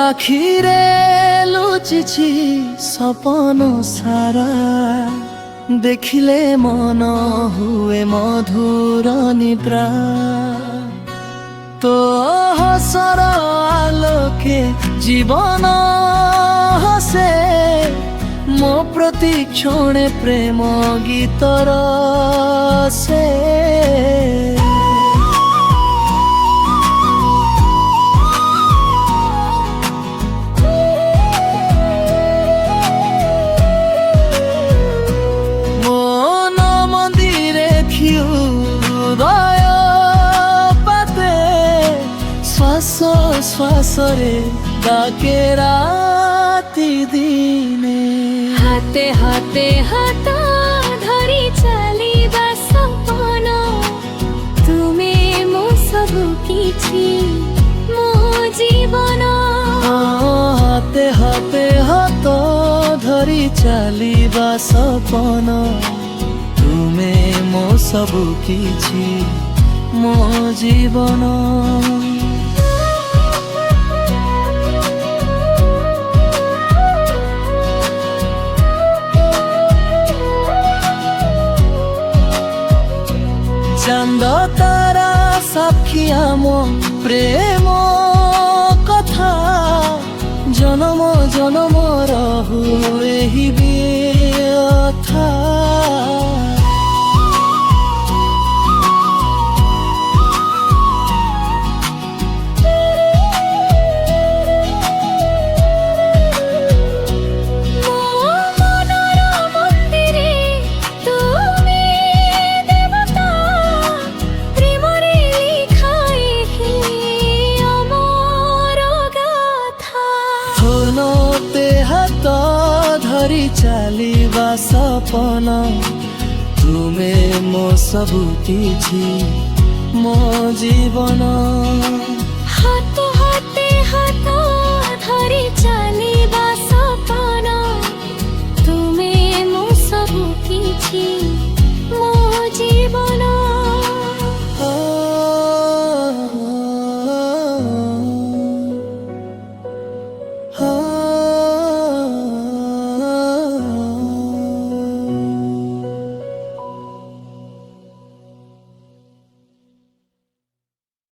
আখিরে লুচিছি সপন সারা, দেখিলে মন হুয়ে মধুর নিদ্রা। তো হসর আলোকে জীবন হসে, মো প্রতি ক্ষণে প্রেম গীতর সে। মন মন্দিরে হৃদয় পাতে, শ্বাস শ্বাসরে ডাকে রাতি দিনে। হাতে হাতে হাত ধরি চালিবা সপন, তুমে মো সবু কিছু মো জীবন। হাতে হাতে হাত ধরি চালিবা সপন, তুমে মো সবু কিছু মো জীবন। চাঁদ তারা সাক্ষী আম প্রেম কথা, জনম জনম রহু এহি ব্যথা। হাত ধরি চালিবা সপন, তুমে মো সবু কিছু মো জীবন।